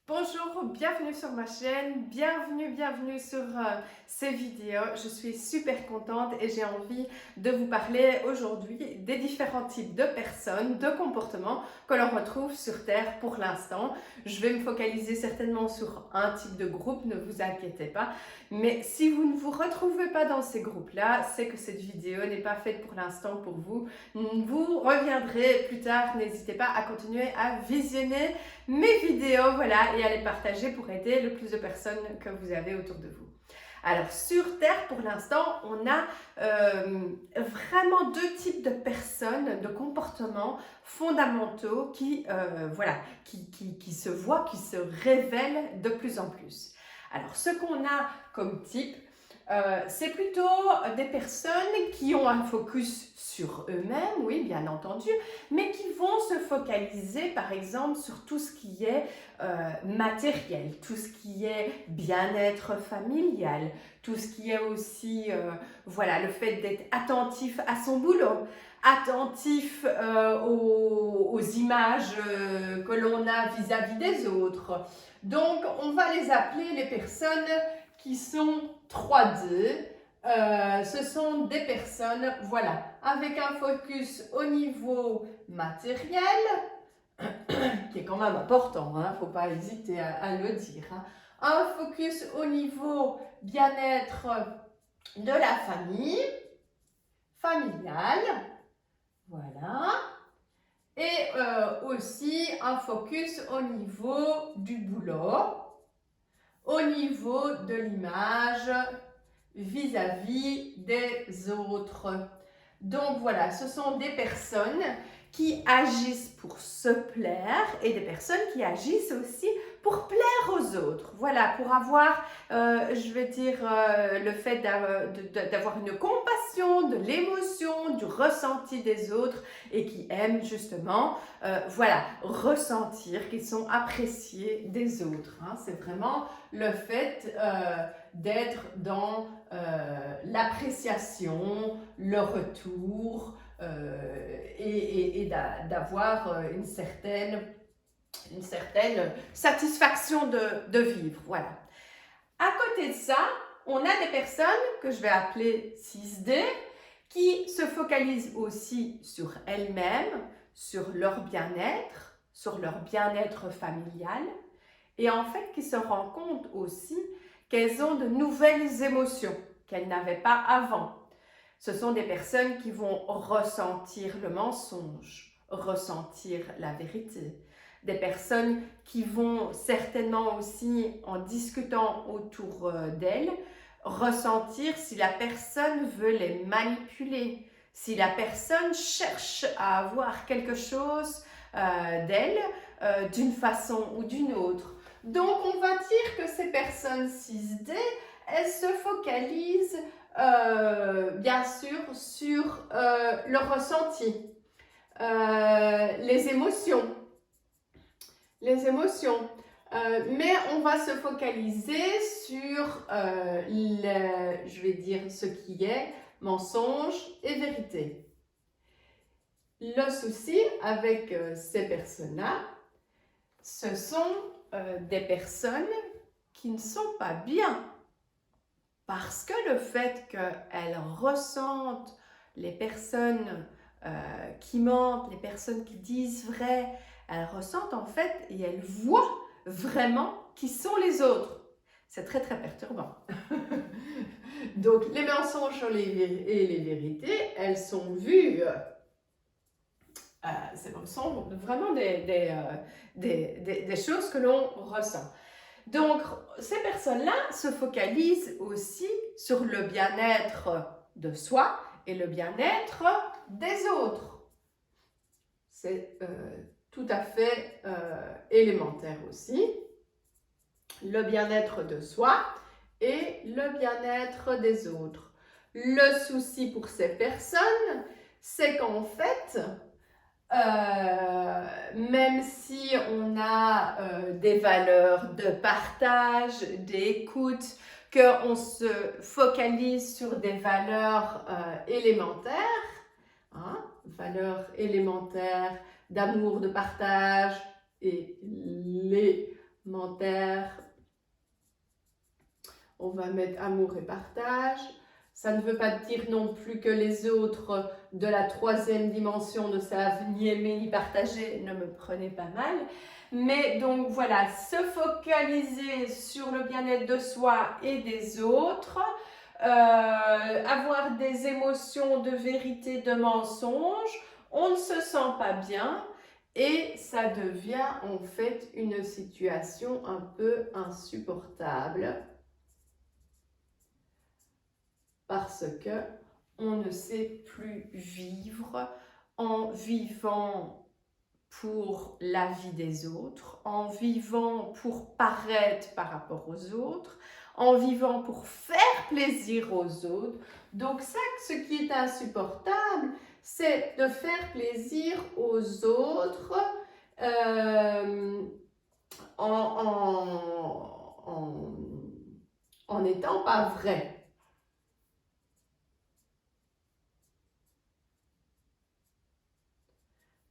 Bonjour, bienvenue sur ma chaîne, bienvenue sur ces vidéos. Je suis super contente et j'ai envie de vous parler aujourd'hui des différents types de personnes, de comportements que l'on retrouve sur Terre pour l'instant. Je vais me focaliser certainement sur un type de groupe, ne vous inquiétez pas. Mais si vous ne vous retrouvez pas dans ces groupes-là, c'est que cette vidéo n'est pas faite pour l'instant pour vous. Vous reviendrez plus tard, n'hésitez pas à continuer à visionner mes vidéos, voilà, et à les partager pour aider le plus de personnes que vous avez autour de vous. Alors, sur Terre, pour l'instant, on a vraiment deux types de personnes, de comportements fondamentaux qui se voient, qui se révèlent de plus en plus. Alors, ce qu'on a comme type, c'est plutôt des personnes qui ont un focus sur eux-mêmes, oui, bien entendu, mais qui vont se focaliser, par exemple, sur tout ce qui est matériel, tout ce qui est bien-être familial, tout ce qui est aussi, le fait d'être attentif à son boulot, attentif aux images que l'on a vis-à-vis des autres. Donc, on va les appeler les personnes qui sont 3D. Ce sont des personnes, voilà, avec un focus au niveau matériel, qui est quand même important, il ne faut pas hésiter à le dire. Un focus au niveau bien-être de la famille, familiale, voilà. Et aussi un focus au niveau du boulot, au niveau de l'image vis-à-vis des autres. Donc voilà, ce sont des personnes qui agissent pour se plaire et des personnes qui agissent aussi pour plaire aux autres. Voilà, pour avoir, le fait d'avoir une compassion, de l'émotion, du ressenti des autres et qui aiment justement, ressentir qu'ils sont appréciés des autres. C'est vraiment le fait d'être dans l'appréciation, le retour et d'avoir une certaine satisfaction de vivre. Voilà. À côté de ça, on a des personnes que je vais appeler 6D qui se focalisent aussi sur elles-mêmes, sur leur bien-être familial et en fait qui se rendent compte aussi qu'elles ont de nouvelles émotions qu'elles n'avaient pas avant. Ce sont des personnes qui vont ressentir le mensonge, ressentir la vérité. Des personnes qui vont certainement aussi, en discutant autour d'elles, ressentir si la personne veut les manipuler, si la personne cherche à avoir quelque chose d'elle d'une façon ou d'une autre. Donc, on va dire que ces personnes 6D, elles se focalisent bien sûr sur le ressenti, les émotions. Mais on va se focaliser sur, ce qui est mensonge et vérité. Le souci avec ces personnes-là, ce sont des personnes qui ne sont pas bien. Parce que le fait qu'elles ressentent les personnes qui mentent, les personnes qui disent vrai, elles ressentent en fait et elles voient vraiment qui sont les autres. C'est très très perturbant. Donc les mensonges et les vérités, elles sont vues. Ce sont vraiment des choses que l'on ressent. Donc, ces personnes-là se focalisent aussi sur le bien-être de soi et le bien-être des autres. C'est tout à fait élémentaire aussi. Le bien-être de soi et le bien-être des autres. Le souci pour ces personnes, c'est qu'en fait, même si on a des valeurs de partage, d'écoute, qu'on se focalise sur des valeurs élémentaires, valeurs élémentaires d'amour, de partage et l'élémentaire commentaires. On va mettre amour et partage. Ça ne veut pas dire non plus que les autres de la troisième dimension ne savent ni aimer ni partager, ne me prenez pas mal. Mais donc voilà, se focaliser sur le bien-être de soi et des autres, avoir des émotions de vérité, de mensonge, on ne se sent pas bien et ça devient en fait une situation un peu insupportable. Parce que on ne sait plus vivre en vivant pour la vie des autres, en vivant pour paraître par rapport aux autres, en vivant pour faire plaisir aux autres. Donc ça, ce qui est insupportable, c'est de faire plaisir aux autres en n'étant pas vrai.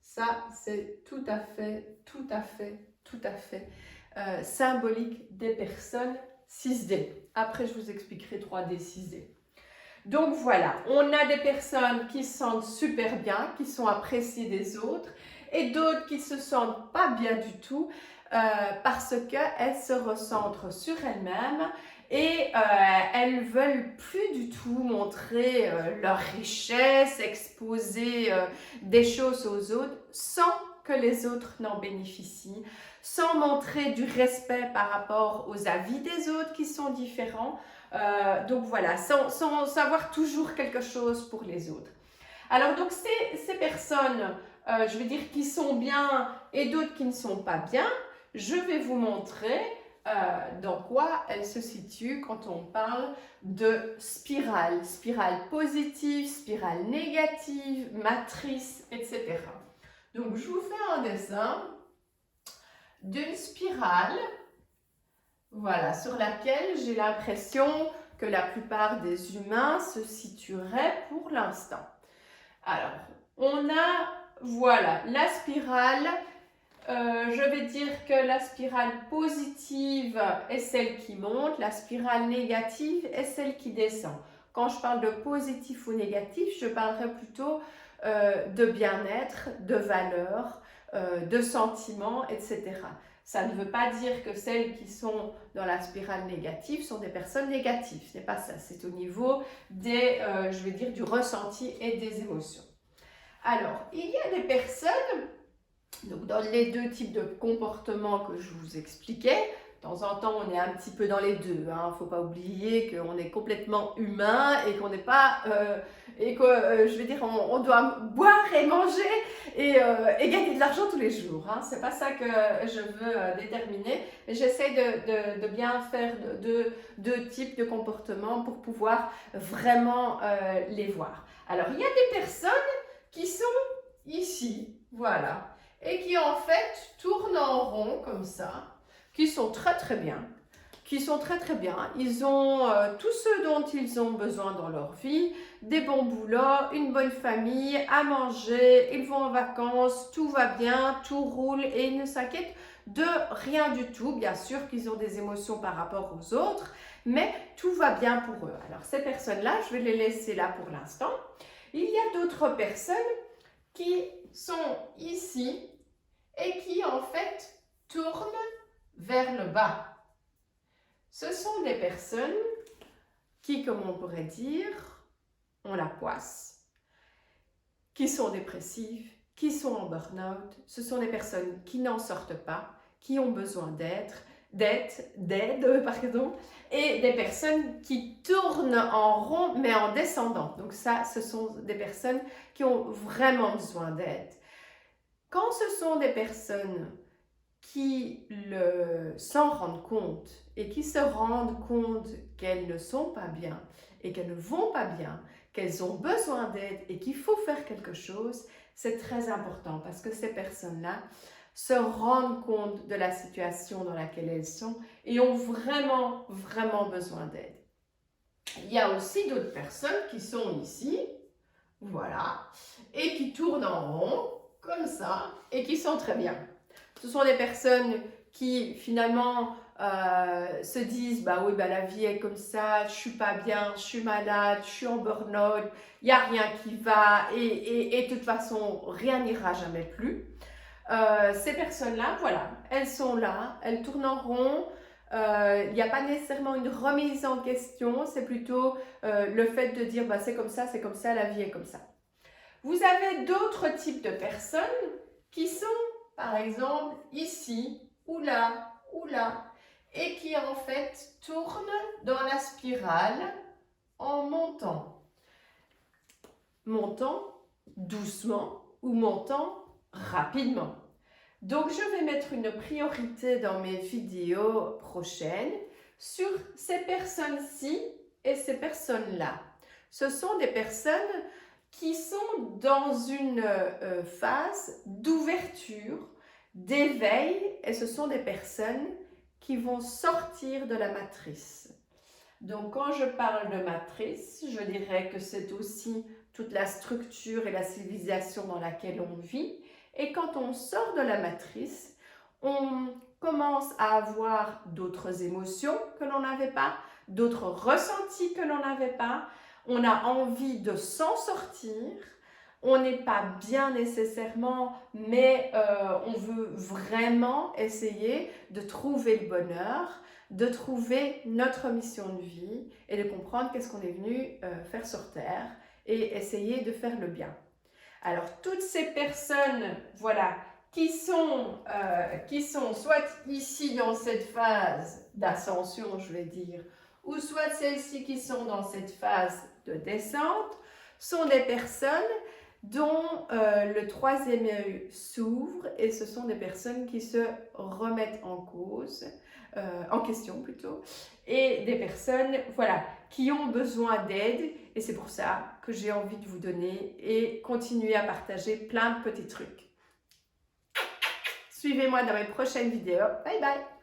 Ça, c'est tout à fait symbolique des personnes 6D. Après, je vous expliquerai 3D, 6D. Donc voilà, on a des personnes qui se sentent super bien, qui sont appréciées des autres, et d'autres qui ne se sentent pas bien du tout parce qu'elles se recentrent sur elles-mêmes et elles ne veulent plus du tout montrer leur richesse, exposer des choses aux autres sans que les autres n'en bénéficient, sans montrer du respect par rapport aux avis des autres qui sont différents. Donc voilà, sans avoir toujours quelque chose pour les autres. Alors donc ces personnes, je vais dire qui sont bien et d'autres qui ne sont pas bien, je vais vous montrer dans quoi elles se situent quand on parle de spirale. Spirale positive, spirale négative, matrice, etc. Donc je vous fais un dessin d'une spirale. Voilà, sur laquelle j'ai l'impression que la plupart des humains se situeraient pour l'instant. Alors, on a, voilà, la spirale. Je vais dire que la spirale positive est celle qui monte, la spirale négative est celle qui descend. Quand je parle de positif ou négatif, je parlerai plutôt de bien-être, de valeurs, de sentiments, etc. Ça ne veut pas dire que celles qui sont dans la spirale négative sont des personnes négatives. Ce n'est pas ça. C'est au niveau des, je vais dire, du ressenti et des émotions. Alors, il y a des personnes, donc dans les deux types de comportements que je vous expliquais, de temps en temps, on est un petit peu dans les deux. Il ne faut pas oublier qu'on est complètement humain et qu'on n'est pas... je vais dire, on doit boire et manger et gagner de l'argent tous les jours. Hein. Ce n'est pas ça que je veux déterminer. J'essaie de bien faire deux types de comportements pour pouvoir vraiment les voir. Alors, il y a des personnes qui sont ici, voilà, et qui en fait tournent en rond comme ça, qui sont très bien, Ils ont tout ce dont ils ont besoin dans leur vie, des bons boulots, une bonne famille, à manger, ils vont en vacances, tout va bien, tout roule et ils ne s'inquiètent de rien du tout. Bien sûr qu'ils ont des émotions par rapport aux autres, mais tout va bien pour eux. Alors ces personnes-là, je vais les laisser là pour l'instant. Il y a d'autres personnes qui sont ici et qui en fait tournent vers le bas. Ce sont des personnes qui, comme on pourrait dire, ont la poisse, qui sont dépressives, qui sont en burn-out. Ce sont des personnes qui n'en sortent pas, qui ont besoin d'aide, et des personnes qui tournent en rond mais en descendant. Donc ça, ce sont des personnes qui ont vraiment besoin d'aide. Quand ce sont des personnes qui s'en rendent compte et qui se rendent compte qu'elles ne sont pas bien et qu'elles ne vont pas bien, qu'elles ont besoin d'aide et qu'il faut faire quelque chose, c'est très important parce que ces personnes-là se rendent compte de la situation dans laquelle elles sont et ont vraiment besoin d'aide. Il y a aussi d'autres personnes qui sont ici, voilà, et qui tournent en rond, comme ça, et qui sont très bien. Ce sont des personnes qui finalement se disent bah oui, bah la vie est comme ça, je suis pas bien, je suis malade, je suis en burn-out, il n'y a rien qui va et de toute façon rien n'ira jamais plus. Ces personnes-là, voilà, elles sont là, elles tournent en rond. Il n'y a pas nécessairement une remise en question, c'est plutôt le fait de dire bah, c'est comme ça, la vie est comme ça. Vous avez d'autres types de personnes qui sont, par exemple, ici, ou là, et qui en fait tournent dans la spirale en montant. Montant doucement ou montant rapidement. Donc, je vais mettre une priorité dans mes vidéos prochaines sur ces personnes-ci et ces personnes-là. Ce sont des personnes qui sont dans une phase d'ouverture, d'éveil, et ce sont des personnes qui vont sortir de la matrice. Donc, quand je parle de matrice, je dirais que c'est aussi toute la structure et la civilisation dans laquelle on vit. Et quand on sort de la matrice, on commence à avoir d'autres émotions que l'on n'avait pas, d'autres ressentis que l'on n'avait pas. On a envie de s'en sortir. On n'est pas bien nécessairement, mais on veut vraiment essayer de trouver le bonheur, de trouver notre mission de vie et de comprendre qu'est-ce qu'on est venu faire sur Terre et essayer de faire le bien. Alors, toutes ces personnes, voilà, qui sont soit ici dans cette phase d'ascension, je vais dire, ou soit celles-ci qui sont dans cette phase de descente, sont des personnes dont le troisième œil s'ouvre et ce sont des personnes qui se remettent en cause, en question plutôt, et des personnes, voilà, qui ont besoin d'aide et c'est pour ça que j'ai envie de vous donner et continuer à partager plein de petits trucs. Suivez-moi dans mes prochaines vidéos. Bye bye!